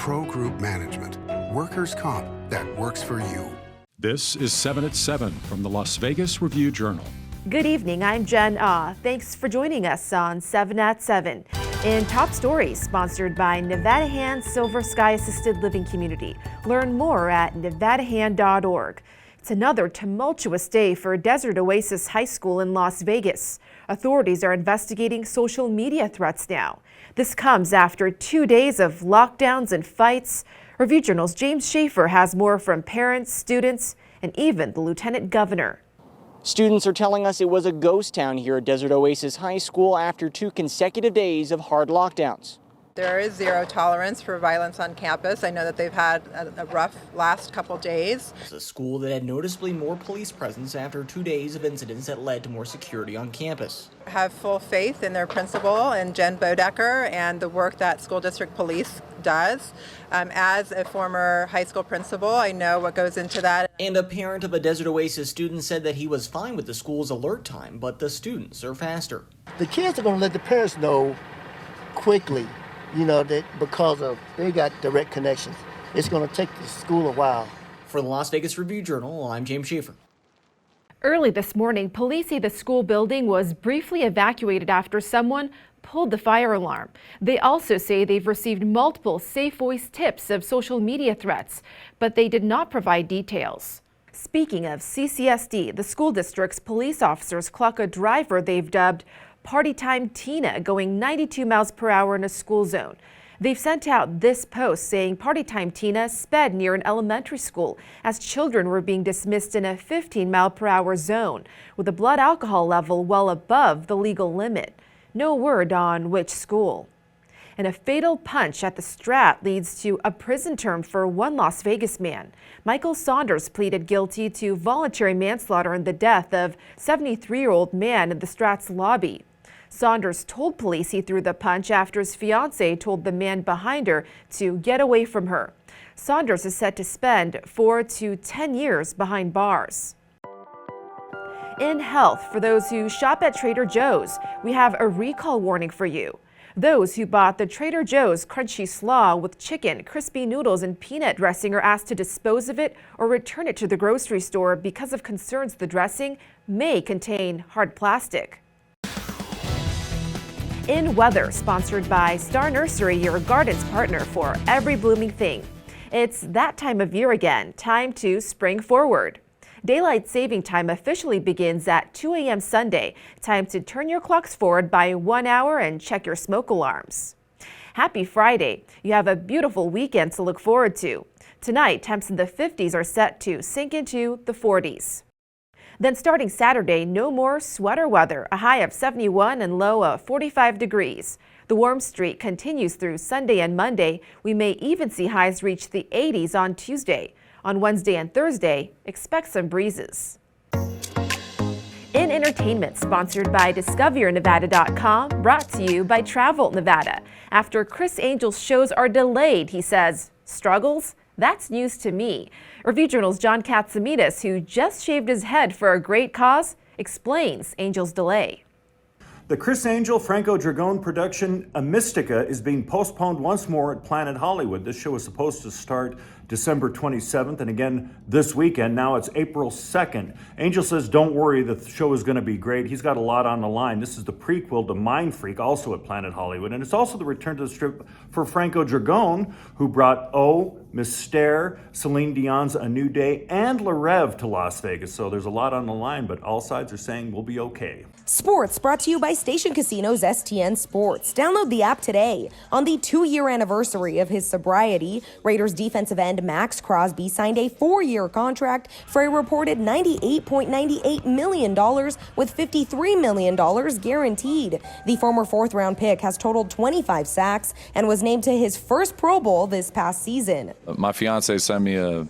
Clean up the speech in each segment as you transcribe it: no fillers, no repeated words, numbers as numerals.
Pro Group Management. Workers' comp that works for you. This is 7 at 7 from the Las Vegas Review-Journal. Good evening, I'm Jen Ah. Thanks for joining us on 7 at 7. In Top Stories, sponsored by Nevada Hand Silver Sky Assisted Living Community. Learn more at nevadahand.org. It's another tumultuous day for Desert Oasis High School in Las Vegas. Authorities are investigating social media threats now. This comes after 2 days of lockdowns and fights. Review-Journal's James Schaefer has more from parents, students, and even the lieutenant governor. Students are telling us it was a ghost town here at Desert Oasis High School after 2 consecutive days of hard lockdowns. There is zero tolerance for violence on campus. I know that they've had a rough last couple days. It's a school that had noticeably more police presence after 2 days of incidents that led to more security on campus. I have full faith in their principal and Jen Bodecker and the work that school district police does. As a former high school principal, I know what goes into that. And a parent of a Desert Oasis student said that he was fine with the school's alert time, but the students are faster. The kids are going to let the parents know quickly, that because they got direct connections. It's going to take the school a while. For the Las Vegas Review-Journal, I'm James Schaefer. Early this morning, police say the school building was briefly evacuated after someone pulled the fire alarm. They also say they've received multiple safe voice tips of social media threats, but they did not provide details. Speaking of CCSD, the school district's police officers clock a driver they've dubbed Party Time Tina going 92 miles per hour in a school zone. They've sent out this post saying Party Time Tina sped near an elementary school as children were being dismissed in a 15-mile-per-hour zone with a blood alcohol level well above the legal limit. No word on which school. And a fatal punch at the Strat leads to a prison term for one Las Vegas man. Michael Saunders pleaded guilty to voluntary manslaughter in the death of 73-year-old man in the Strat's lobby. Saunders told police he threw the punch after his fiancée told the man behind her to get away from her. Saunders is set to spend 4 to 10 years behind bars. In health, for those who shop at Trader Joe's, we have a recall warning for you. Those who bought the Trader Joe's Crunchy Slaw with chicken, crispy noodles, and peanut dressing are asked to dispose of it or return it to the grocery store because of concerns the dressing may contain hard plastic. In weather, sponsored by Star Nursery, your garden's partner for every blooming thing. It's that time of year again, time to spring forward. Daylight saving time officially begins at 2 a.m. Sunday. Time to turn your clocks forward by 1 hour and check your smoke alarms. Happy Friday. You have a beautiful weekend to look forward to. Tonight, temps in the 50s are set to sink into the 40s. Then starting Saturday, no more sweater weather, a high of 71 and low of 45 degrees. The warm streak continues through Sunday and Monday. We may even see highs reach the 80s on Tuesday. On Wednesday and Thursday, expect some breezes. In entertainment, sponsored by DiscoverNevada.com, brought to you by Travel Nevada. After Criss Angel's shows are delayed, he says, struggles? That's news to me. Review-Journal's John Katsimides, who just shaved his head for a great cause, explains Angel's delay. The Criss Angel Franco Dragone production, A Mystica, is being postponed once more at Planet Hollywood. This show was supposed to start December 27th and again this weekend. Now it's April 2nd. Angel says, don't worry, the show is going to be great. He's got a lot on the line. This is the prequel to Mind Freak, also at Planet Hollywood. And it's also the return to the strip for Franco Dragone, who brought Mystere, Celine Dion's A New Day, and Le Rêve to Las Vegas. So there's a lot on the line, but all sides are saying we'll be okay. Sports brought to you by Station Casinos STN Sports. Download the app today. On the 2-year anniversary of his sobriety, Raiders defensive end Max Crosby signed a 4-year contract for a reported $98.98 million with $53 million guaranteed. The former 4th-round pick has totaled 25 sacks and was named to his first Pro Bowl this past season. My fiance sent me a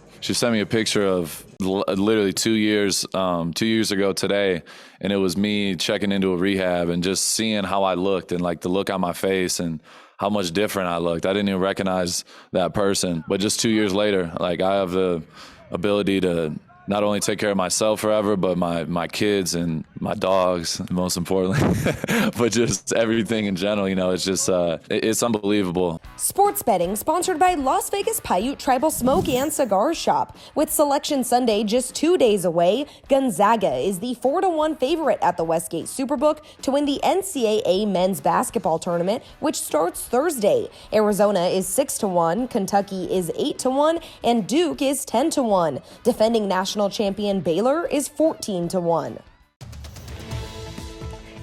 picture of literally 2 years ago today, and it was me checking into a rehab and just seeing how I looked and like the look on my face and how much different I looked. I didn't even recognize that person. But just 2 years later, like I have the ability to not only take care of myself forever, but my kids and my dogs, most importantly, but just everything in general. You know, it's just, it's unbelievable. Sports betting sponsored by Las Vegas Paiute Tribal Smoke and Cigar Shop. With Selection Sunday just 2 days away, Gonzaga is the 4-1 favorite at the Westgate Superbook to win the NCAA men's basketball tournament, which starts Thursday. Arizona is 6-1, Kentucky is 8-1, and Duke is 10-1. Defending national champion Baylor is 14-1.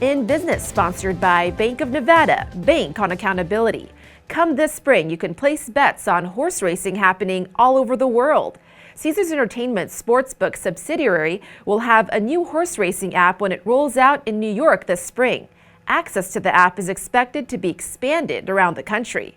In business, sponsored by Bank of Nevada, Bank on Accountability. Come this spring, you can place bets on horse racing happening all over the world. Caesars Entertainment Sportsbook subsidiary will have a new horse racing app when it rolls out in New York this spring. Access to the app is expected to be expanded around the country.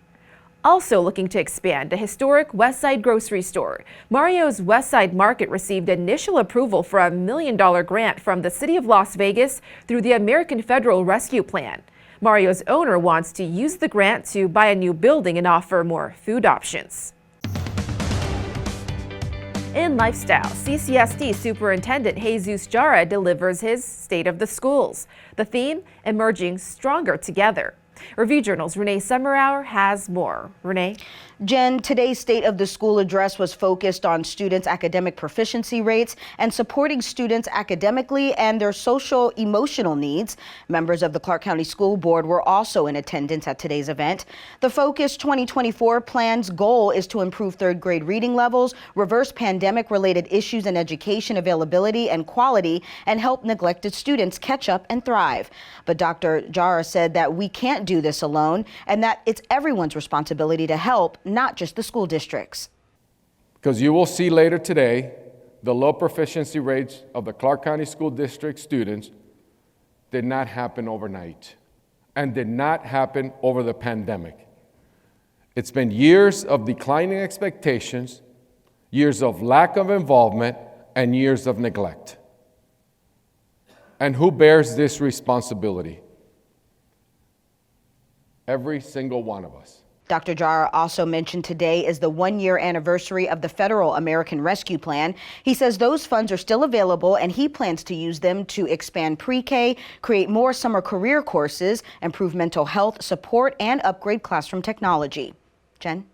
Also looking to expand, a historic Westside grocery store. Mario's Westside Market received initial approval for a $1 million grant from the City of Las Vegas through the American Federal Rescue Plan. Mario's owner wants to use the grant to buy a new building and offer more food options. In lifestyle, CCSD Superintendent Jesus Jara delivers his State of the Schools. The theme, Emerging Stronger Together. Review Journal's Renee Summerhour has more. Renee? Jen, today's State of the School address was focused on students' academic proficiency rates and supporting students academically and their social emotional needs. Members of the Clark County School Board were also in attendance at today's event. The Focus 2024 plan's goal is to improve third grade reading levels, reverse pandemic-related issues in education availability and quality, and help neglected students catch up and thrive. But Dr. Jara said that we can't do this alone and that it's everyone's responsibility to help, not just the school districts. Because you will see later today, the low proficiency rates of the Clark County School District students did not happen overnight and did not happen over the pandemic. It's been years of declining expectations, years of lack of involvement, and years of neglect. And who bears this responsibility? Every single one of us. Dr. Jara also mentioned today is the 1-year anniversary of the Federal American Rescue Plan. He says those funds are still available and he plans to use them to expand pre-K, create more summer career courses, improve mental health support, and upgrade classroom technology. Jen?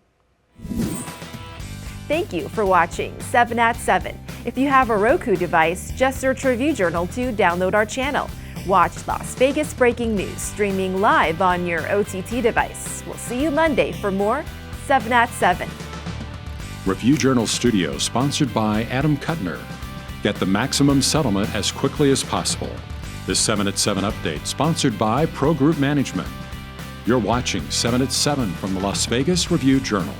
Thank you for watching 7 at 7. If you have a Roku device, just search Review Journal to download our channel. Watch Las Vegas Breaking News streaming live on your OTT device. We'll see you Monday for more 7 at 7. Review Journal Studio, sponsored by Adam Kuttner. Get the maximum settlement as quickly as possible. This 7 at 7 update, sponsored by Pro Group Management. You're watching 7 at 7 from the Las Vegas Review Journal.